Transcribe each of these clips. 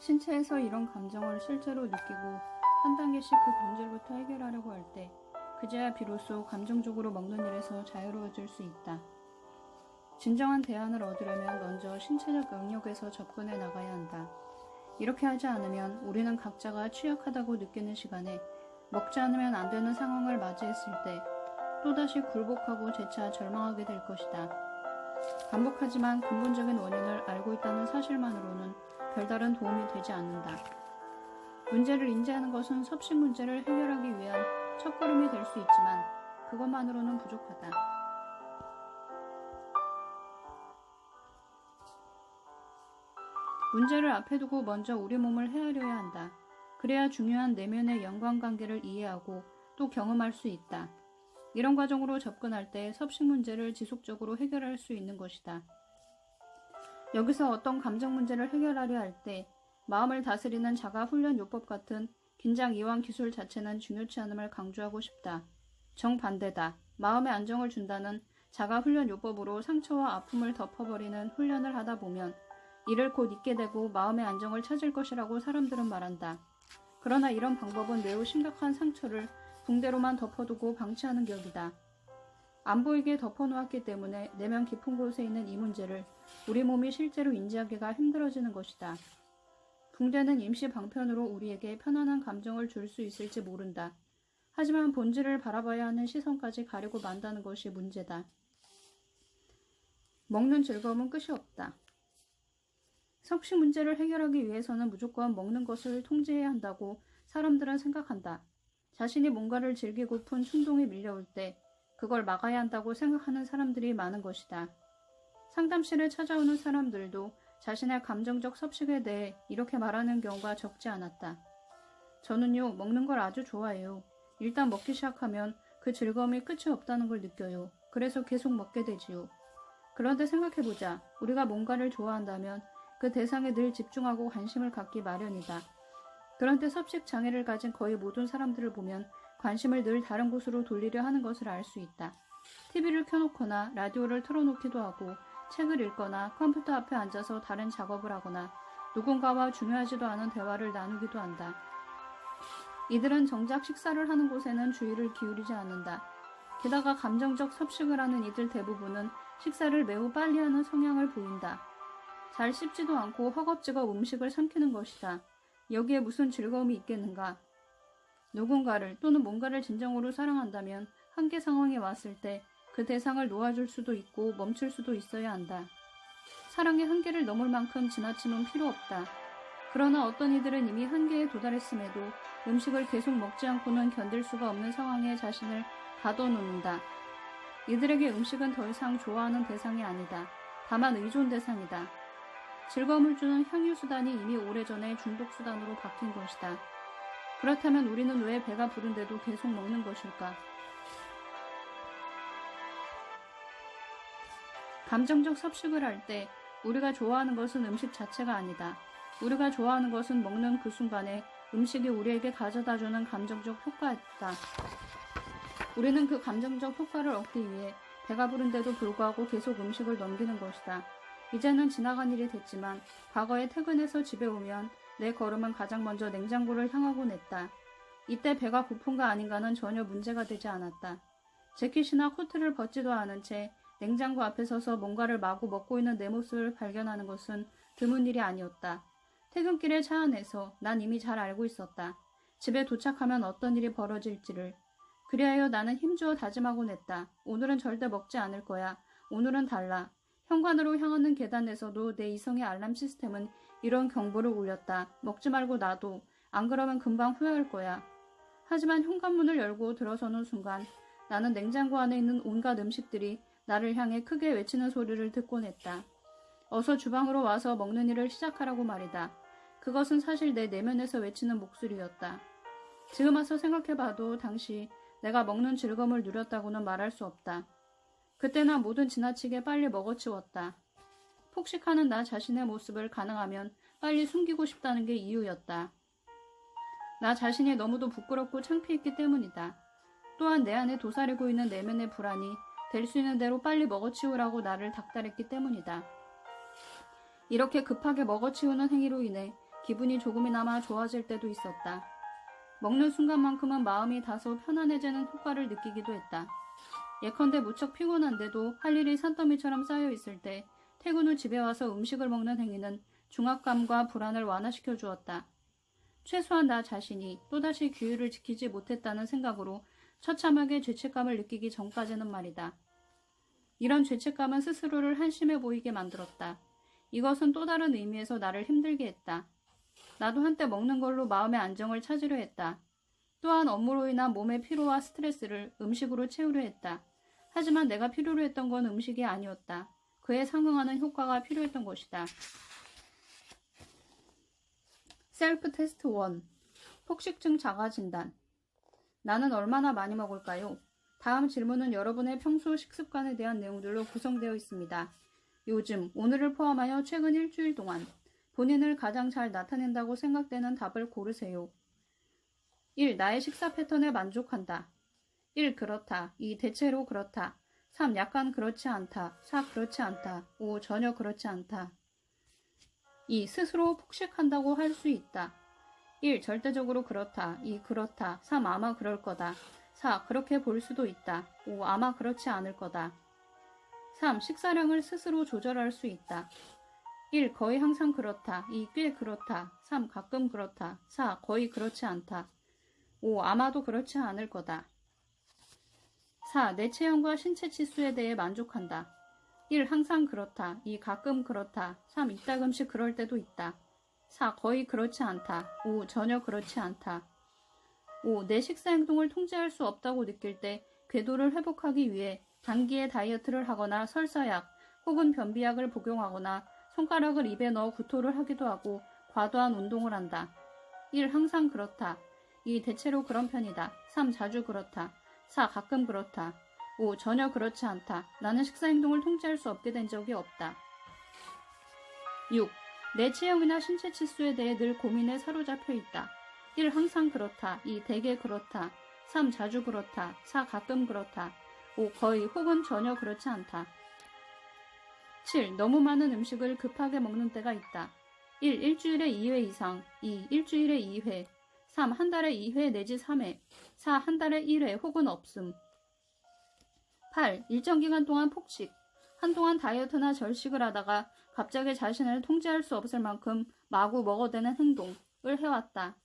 신체에서 이런 감정을 실제로 느끼고 한 단계씩 그 본질부터 해결하려고 할 때 그제야 비로소 감정적으로 먹는 일에서 자유로워질 수 있다. 진정한 대안을 얻으려면 먼저 신체적 영역에서 접근해 나가야 한다. 이렇게 하지 않으면 우리는 각자가 취약하다고 느끼는 시간에 먹지 않으면 안 되는 상황을 맞이했을 때 또다시 굴복하고 재차 절망하게 될 것이다. 반복하지만 근본적인 원인을 알고 있다는 사실만으로는 별다른 도움이 되지 않는다. 문제를 인지하는 것은 섭식 문제를 해결하기 위한 첫걸음이 될 수 있지만 그것만으로는 부족하다. 문제를 앞에 두고 먼저 우리 몸을 헤아려야 한다. 그래야 중요한 내면의 연관관계를 이해하고 또 경험할 수 있다. 이런 과정으로 접근할 때 섭식 문제를 지속적으로 해결할 수 있는 것이다. 여기서 어떤 감정 문제를 해결하려 할 때 마음을 다스리는 자가훈련 요법 같은 긴장 이완 기술 자체는 중요치 않음을 강조하고 싶다. 정반대다. 마음의 안정을 준다는 자가훈련 요법으로 상처와 아픔을 덮어버리는 훈련을 하다 보면 이를 곧 잊게 되고 마음의 안정을 찾을 것이라고 사람들은 말한다. 그러나 이런 방법은 매우 심각한 상처를 붕대로만 덮어두고 방치하는 격이다. 안 보이게 덮어놓았기 때문에 내면 깊은 곳에 있는 이 문제를 우리 몸이 실제로 인지하기가 힘들어지는 것이다. 붕대는 임시 방편으로 우리에게 편안한 감정을 줄 수 있을지 모른다. 하지만 본질을 바라봐야 하는 시선까지 가리고 만다는 것이 문제다. 먹는 즐거움은 끝이 없다. 섭식 문제를 해결하기 위해서는 무조건 먹는 것을 통제해야 한다고 사람들은 생각한다. 자신이 뭔가를 즐기고픈 충동이 밀려올 때 그걸 막아야 한다고 생각하는 사람들이 많은 것이다. 상담실을 찾아오는 사람들도 자신의 감정적 섭식에 대해 이렇게 말하는 경우가 적지 않았다. 저는요, 먹는 걸 아주 좋아해요. 일단 먹기 시작하면 그 즐거움이 끝이 없다는 걸 느껴요. 그래서 계속 먹게 되지요. 그런데 생각해보자. 우리가 뭔가를 좋아한다면 그 대상에 늘 집중하고 관심을 갖기 마련이다. 그런데 섭식 장애를 가진 거의 모든 사람들을 보면 관심을 늘 다른 곳으로 돌리려 하는 것을 알 수 있다. TV를 켜놓거나 라디오를 틀어놓기도 하고 책을 읽거나 컴퓨터 앞에 앉아서 다른 작업을 하거나 누군가와 중요하지도 않은 대화를 나누기도 한다. 이들은 정작 식사를 하는 곳에는 주의를 기울이지 않는다. 게다가 감정적 섭식을 하는 이들 대부분은 식사를 매우 빨리 하는 성향을 보인다. 잘 씹지도 않고 허겁지겁 음식을 삼키는 것이다. 여기에 무슨 즐거움이 있겠는가? 누군가를 또는 뭔가를 진정으로 사랑한다면 한계 상황에 왔을 때 그 대상을 놓아줄 수도 있고 멈출 수도 있어야 한다. 사랑의 한계를 넘을 만큼 지나침은 필요 없다. 그러나 어떤 이들은 이미 한계에 도달했음에도 음식을 계속 먹지 않고는 견딜 수가 없는 상황에 자신을 가둬놓는다. 이들에게 음식은 더 이상 좋아하는 대상이 아니다. 다만 의존 대상이다. 즐거움을 주는 향유수단이 이미 오래전에 중독수단으로 바뀐 것이다. 그렇다면 우리는 왜 배가 부른데도 계속 먹는 것일까? 감정적 섭식을 할 때 우리가 좋아하는 것은 음식 자체가 아니다. 우리가 좋아하는 것은 먹는 그 순간에 음식이 우리에게 가져다주는 감정적 효과다. 우리는 그 감정적 효과를 얻기 위해 배가 부른데도 불구하고 계속 음식을 넘기는 것이다. 이제는 지나간 일이 됐지만 과거에 퇴근해서 집에 오면 내 걸음은 가장 먼저 냉장고를 향하곤 했다. 이때 배가 고픈가 아닌가는 전혀 문제가 되지 않았다. 재킷이나 코트를 벗지도 않은 채 냉장고 앞에 서서 뭔가를 마구 먹고 있는 내 모습을 발견하는 것은 드문 일이 아니었다. 퇴근길에 차 안에서 난 이미 잘 알고 있었다. 집에 도착하면 어떤 일이 벌어질지를. 그리하여 나는 힘주어 다짐하곤 했다. 오늘은 절대 먹지 않을 거야. 오늘은 달라. 현관으로 향하는 계단에서도 내 이성의 알람 시스템은 이런 경보를 울렸다. 먹지 말고 놔둬. 안 그러면 금방 후회할 거야. 하지만 현관문을 열고 들어서는 순간 나는 냉장고 안에 있는 온갖 음식들이 나를 향해 크게 외치는 소리를 듣곤 했다. 어서 주방으로 와서 먹는 일을 시작하라고 말이다. 그것은 사실 내 내면에서 외치는 목소리였다. 지금 와서 생각해봐도 당시 내가 먹는 즐거움을 누렸다고는 말할 수 없다. 그때 난 뭐든 지나치게 빨리 먹어치웠다. 폭식하는 나 자신의 모습을 가능하면 빨리 숨기고 싶다는 게 이유였다. 나 자신이 너무도 부끄럽고 창피했기 때문이다. 또한 내 안에 도사리고 있는 내면의 불안이 될 수 있는 대로 빨리 먹어치우라고 나를 닥달했기 때문이다. 이렇게 급하게 먹어치우는 행위로 인해 기분이 조금이나마 좋아질 때도 있었다. 먹는 순간만큼은 마음이 다소 편안해지는 효과를 느끼기도 했다. 예컨대 무척 피곤한데도 할 일이 산더미처럼 쌓여 있을 때 퇴근 후 집에 와서 음식을 먹는 행위는 중압감과 불안을 완화시켜 주었다. 최소한 나 자신이 또다시 규율을 지키지 못했다는 생각으로 처참하게 죄책감을 느끼기 전까지는 말이다. 이런 죄책감은 스스로를 한심해 보이게 만들었다. 이것은 또 다른 의미에서 나를 힘들게 했다. 나도 한때 먹는 걸로 마음의 안정을 찾으려 했다. 또한 업무로 인한 몸의 피로와 스트레스를 음식으로 채우려 했다. 하지만 내가 필요로 했던 건 음식이 아니었다. 그에 상응하는 효과가 필요했던 것이다. 셀프 테스트 1. 폭식증 자가 진단. 나는 얼마나 많이 먹을까요? 다음 질문은 여러분의 평소 식습관에 대한 내용들로 구성되어 있습니다. 요즘, 오늘을 포함하여 최근 일주일 동안 본인을 가장 잘 나타낸다고 생각되는 답을 고르세요. 1. 나의 식사 패턴에 만족한다. 1. 그렇다. 2. 대체로 그렇다. 3. 약간 그렇지 않다. 4. 그렇지 않다. 5. 전혀 그렇지 않다. 2. 스스로 폭식한다고 할 수 있다. 1. 절대적으로 그렇다. 2. 그렇다. 3. 아마 그럴 거다. 4. 그렇게 볼 수도 있다. 5. 아마 그렇지 않을 거다. 3. 식사량을 스스로 조절할 수 있다. 1. 거의 항상 그렇다. 2. 꽤 그렇다. 3. 가끔 그렇다. 4. 거의 그렇지 않다. 5. 아마도 그렇지 않을 거다. 4. 내 체형과 신체 치수에 대해 만족한다. 1. 항상 그렇다. 2. 가끔 그렇다. 3. 이따금씩 그럴 때도 있다. 4. 거의 그렇지 않다. 5. 전혀 그렇지 않다. 5. 내 식사 행동을 통제할 수 없다고 느낄 때 궤도를 회복하기 위해 단기에 다이어트를 하거나 설사약 혹은 변비약을 복용하거나 손가락을 입에 넣어 구토를 하기도 하고 과도한 운동을 한다. 1. 항상 그렇다. 2. 대체로 그런 편이다. 3. 자주 그렇다. 4. 가끔 그렇다. 5. 전혀 그렇지 않다. 나는 식사 행동을 통제할 수 없게 된 적이 없다. 6. 내 체형이나 신체 치수에 대해 늘 고민에 사로잡혀 있다. 1. 항상 그렇다. 2. 대개 그렇다. 3. 자주 그렇다. 4. 가끔 그렇다. 5. 거의 혹은 전혀 그렇지 않다. 7. 너무 많은 음식을 급하게 먹는 때가 있다. 1. 일주일에 2회 이상. 2. 일주일에 2회. 3. 한 달에 2회 내지 3회. 4. 한 달에 1회 혹은 없음. 8. 일정 기간 동안 폭식. 한동안 다이어트나 절식을 하다가 갑자기 자신을 통제할 수 없을 만큼 마구 먹어대는 행동을 해왔다.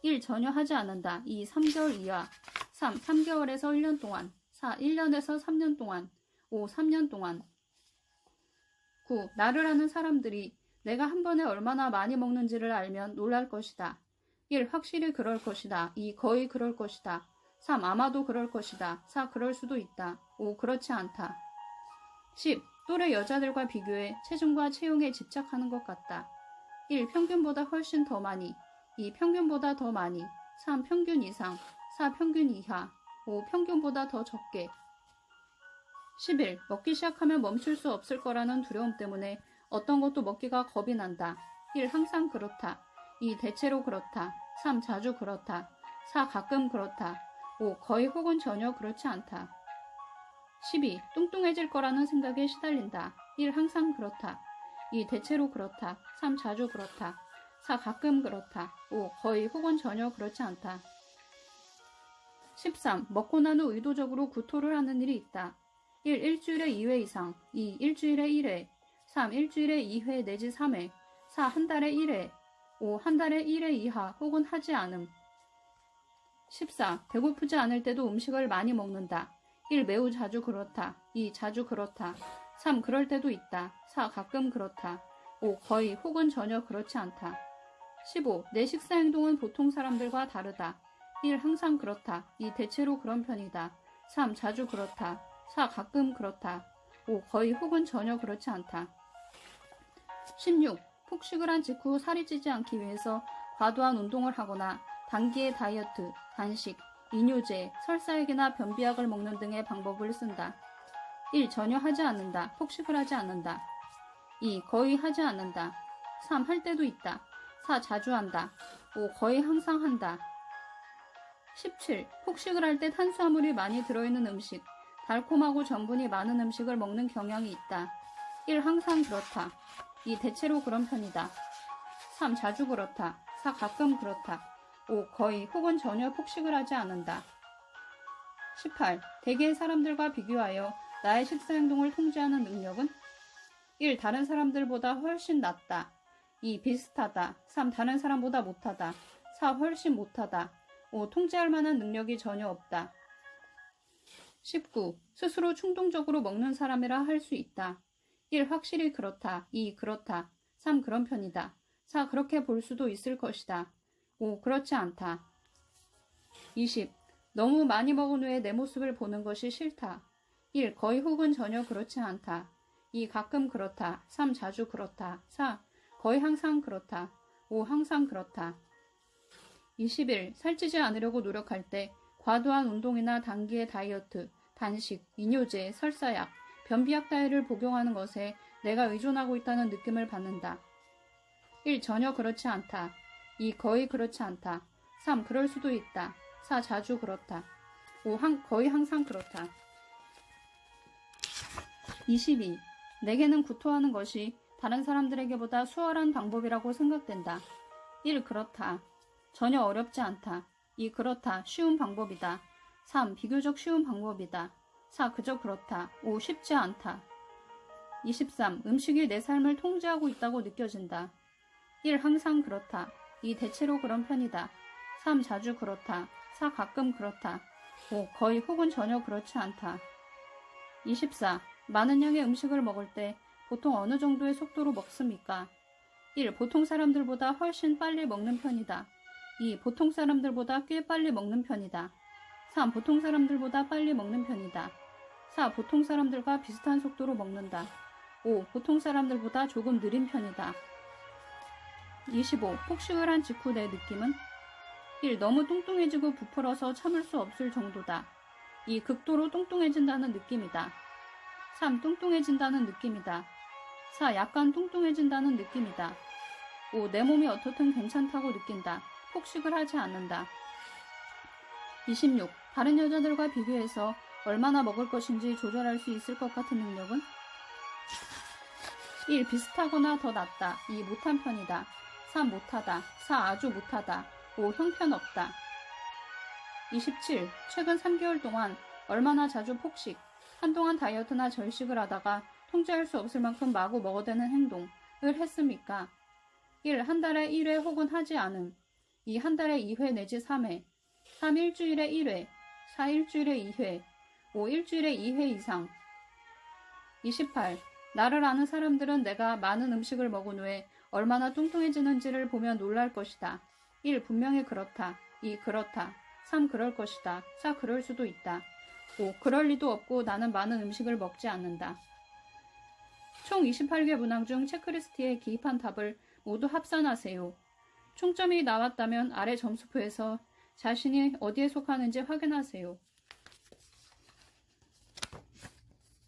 1. 전혀 하지 않는다. 2. 3개월 이하. 3. 3개월에서 1년 동안. 4. 1년에서 3년 동안. 5. 3년 동안. 9. 나를 아는 사람들이 내가 한 번에 얼마나 많이 먹는지를 알면 놀랄 것이다. 1. 확실히 그럴 것이다. 2. 거의 그럴 것이다. 3. 아마도 그럴 것이다. 4. 그럴 수도 있다. 5. 그렇지 않다. 10. 또래 여자들과 비교해 체중과 체형에 집착하는 것 같다. 1. 평균보다 훨씬 더 많이. 2. 평균보다 더 많이. 3. 평균 이상. 4. 평균 이하. 5. 평균보다 더 적게. 11. 먹기 시작하면 멈출 수 없을 거라는 두려움 때문에 어떤 것도 먹기가 겁이 난다. 1. 항상 그렇다. 2. 대체로 그렇다. 3. 자주 그렇다. 4. 가끔 그렇다. 5. 거의 혹은 전혀 그렇지 않다. 12. 뚱뚱해질 거라는 생각에 시달린다. 1. 항상 그렇다. 2. 대체로 그렇다. 3. 자주 그렇다. 4. 가끔 그렇다. 5. 거의 혹은 전혀 그렇지 않다. 13. 먹고 난 후 의도적으로 구토를 하는 일이 있다. 1. 일주일에 2회 이상. 2. 일주일에 1회. 3. 일주일에 2회 내지 3회. 4. 한 달에 1회. 5. 한 달에 1회 이하 혹은 하지 않음. 14. 배고프지 않을 때도 음식을 많이 먹는다. 1. 매우 자주 그렇다. 2. 자주 그렇다. 3. 그럴 때도 있다. 4. 가끔 그렇다. 5. 거의 혹은 전혀 그렇지 않다. 15. 내 식사 행동은 보통 사람들과 다르다. 1. 항상 그렇다. 2. 대체로 그런 편이다. 3. 자주 그렇다. 4. 가끔 그렇다. 5. 거의 혹은 전혀 그렇지 않다. 16. 폭식을 한 직후 살이 찌지 않기 위해서 과도한 운동을 하거나 단기의 다이어트, 단식, 이뇨제, 설사약이나 변비약을 먹는 등의 방법을 쓴다. 1. 전혀 하지 않는다. 폭식을 하지 않는다. 2. 거의 하지 않는다. 3. 할 때도 있다. 4. 자주 한다. 5. 거의 항상 한다. 17. 폭식을 할 때 탄수화물이 많이 들어있는 음식, 달콤하고 전분이 많은 음식을 먹는 경향이 있다. 1. 항상 그렇다. 2. 대체로 그런 편이다. 3. 자주 그렇다. 4. 가끔 그렇다. 5. 거의 혹은 전혀 폭식을 하지 않는다. 18. 대개의 사람들과 비교하여 나의 식사 행동을 통제하는 능력은 1. 다른 사람들보다 훨씬 낫다. 2. 비슷하다. 3. 다른 사람보다 못하다. 4. 훨씬 못하다. 5. 통제할 만한 능력이 전혀 없다. 19. 스스로 충동적으로 먹는 사람이라 할 수 있다. 1. 확실히 그렇다. 2. 그렇다. 3. 그런 편이다. 4. 그렇게 볼 수도 있을 것이다. 5. 그렇지 않다. 20. 너무 많이 먹은 후에 내 모습을 보는 것이 싫다. 1. 거의 혹은 전혀 그렇지 않다. 2. 가끔 그렇다. 3. 자주 그렇다. 4. 거의 항상 그렇다. 5. 항상 그렇다. 21. 살찌지 않으려고 노력할 때 과도한 운동이나 단기의 다이어트, 단식, 이뇨제, 설사약, 변비약 따위를 복용하는 것에 내가 의존하고 있다는 느낌을 받는다. 1. 전혀 그렇지 않다. 2. 거의 그렇지 않다. 3. 그럴 수도 있다. 4. 자주 그렇다. 5. 거의 항상 그렇다. 22. 내게는 구토하는 것이 다른 사람들에게보다 수월한 방법이라고 생각된다. 1. 그렇다. 전혀 어렵지 않다. 2. 그렇다. 쉬운 방법이다. 3. 비교적 쉬운 방법이다. 4. 그저 그렇다. 5. 쉽지 않다. 23. 음식이 내 삶을 통제하고 있다고 느껴진다. 1. 항상 그렇다. 2. 대체로 그런 편이다. 3. 자주 그렇다. 4. 가끔 그렇다. 5. 거의 혹은 전혀 그렇지 않다. 24. 많은 양의 음식을 먹을 때 보통 어느 정도의 속도로 먹습니까? 1. 보통 사람들보다 훨씬 빨리 먹는 편이다. 2. 보통 사람들보다 꽤 빨리 먹는 편이다. 3. 보통 사람들보다 빨리 먹는 편이다. 4. 보통 사람들과 비슷한 속도로 먹는다. 5. 보통 사람들보다 조금 느린 편이다. 25. 폭식을 한 직후 내 느낌은 1. 너무 뚱뚱해지고 부풀어서 참을 수 없을 정도다. 2. 극도로 뚱뚱해진다는 느낌이다. 3. 뚱뚱해진다는 느낌이다. 4. 약간 뚱뚱해진다는 느낌이다. 5. 내 몸이 어떻든 괜찮다고 느낀다. 폭식을 하지 않는다. 26. 다른 여자들과 비교해서 얼마나 먹을 것인지 조절할 수 있을 것 같은 능력은 1. 비슷하거나 더 낫다. 2. 못한 편이다. 3. 못하다. 4. 아주 못하다. 5. 형편없다. 27. 최근 3개월 동안 얼마나 자주 폭식, 한동안 다이어트나 절식을 하다가 통제할 수 없을 만큼 마구 먹어대는 행동을 했습니까? 1. 한 달에 1회 혹은 하지 않음. 2. 한 달에 2회 내지 3회. 3. 일주일에 1회. 4. 일주일에 2회. 5. 일주일에 2회 이상. 28. 나를 아는 사람들은 내가 많은 음식을 먹은 후에 얼마나 뚱뚱해지는지를 보면 놀랄 것이다. 1. 분명히 그렇다. 2. 그렇다. 3. 그럴 것이다. 4. 그럴 수도 있다. 5. 그럴 리도 없고 나는 많은 음식을 먹지 않는다. 총 28개 문항 중 체크리스트에 기입한 답을 모두 합산하세요. 총점이 나왔다면 아래 점수표에서 자신이 어디에 속하는지 확인하세요.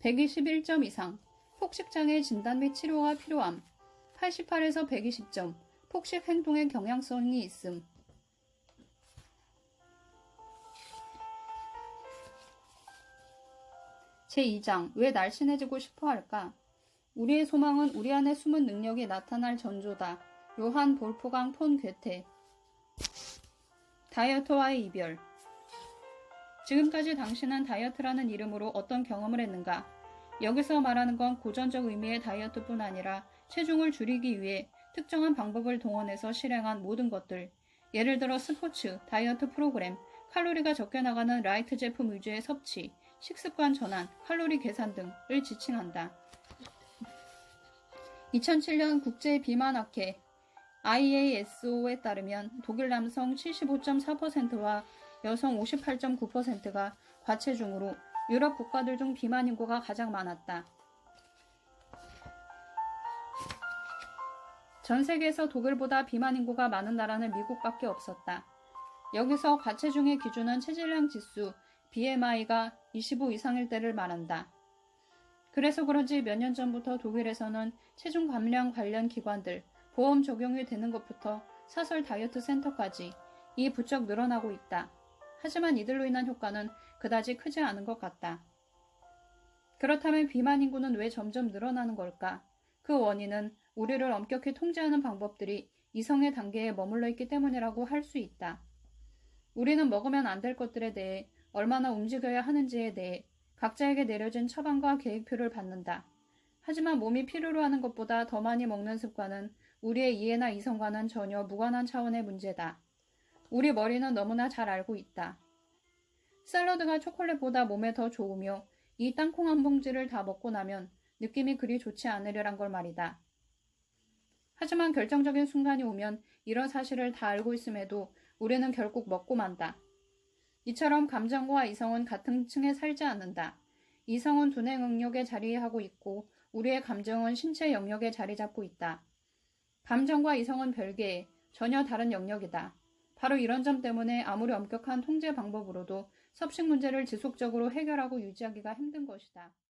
121점 이상. 폭식장애 진단 및 치료가 필요함. 88에서 120점. 폭식 행동의 경향성이 있음. 제2장. 왜 날씬해지고 싶어 할까? 우리의 소망은 우리 안에 숨은 능력이 나타날 전조다. 요한 볼프강 폰 괴테. 다이어트와의 이별. 지금까지 당신은 다이어트라는 이름으로 어떤 경험을 했는가? 여기서 말하는 건 고전적 의미의 다이어트뿐 아니라 체중을 줄이기 위해 특정한 방법을 동원해서 실행한 모든 것들. 예를 들어 스포츠, 다이어트 프로그램, 칼로리가 적게 나가는 라이트 제품 위주의 섭취, 식습관 전환, 칼로리 계산 등을 지칭한다. 2007년 국제비만학회 IASO에 따르면 독일 남성 75.4%와 여성 58.9%가 과체중으로 유럽 국가들 중 비만 인구가 가장 많았다. 전 세계에서 독일보다 비만 인구가 많은 나라는 미국밖에 없었다. 여기서 과체중의 기준은 체질량 지수 BMI가 25 이상일 때를 말한다. 그래서 그런지 몇 년 전부터 독일에서는 체중 감량 관련 기관들, 보험 적용이 되는 것부터 사설 다이어트 센터까지 이 부쩍 늘어나고 있다. 하지만 이들로 인한 효과는 그다지 크지 않은 것 같다. 그렇다면 비만 인구는 왜 점점 늘어나는 걸까? 그 원인은 우리를 엄격히 통제하는 방법들이 이성의 단계에 머물러 있기 때문이라고 할 수 있다. 우리는 먹으면 안 될 것들에 대해, 얼마나 움직여야 하는지에 대해 각자에게 내려진 처방과 계획표를 받는다. 하지만 몸이 필요로 하는 것보다 더 많이 먹는 습관은 우리의 이해나 이성과는 전혀 무관한 차원의 문제다. 우리 머리는 너무나 잘 알고 있다. 샐러드가 초콜릿보다 몸에 더 좋으며 이 땅콩 한 봉지를 다 먹고 나면 느낌이 그리 좋지 않으리란 걸 말이다. 하지만 결정적인 순간이 오면 이런 사실을 다 알고 있음에도 우리는 결국 먹고 만다. 이처럼 감정과 이성은 같은 층에 살지 않는다. 이성은 두뇌 영역에 자리하고 있고 우리의 감정은 신체 영역에 자리 잡고 있다. 감정과 이성은 별개의 전혀 다른 영역이다. 바로 이런 점 때문에 아무리 엄격한 통제 방법으로도 섭식 문제를 지속적으로 해결하고 유지하기가 힘든 것이다.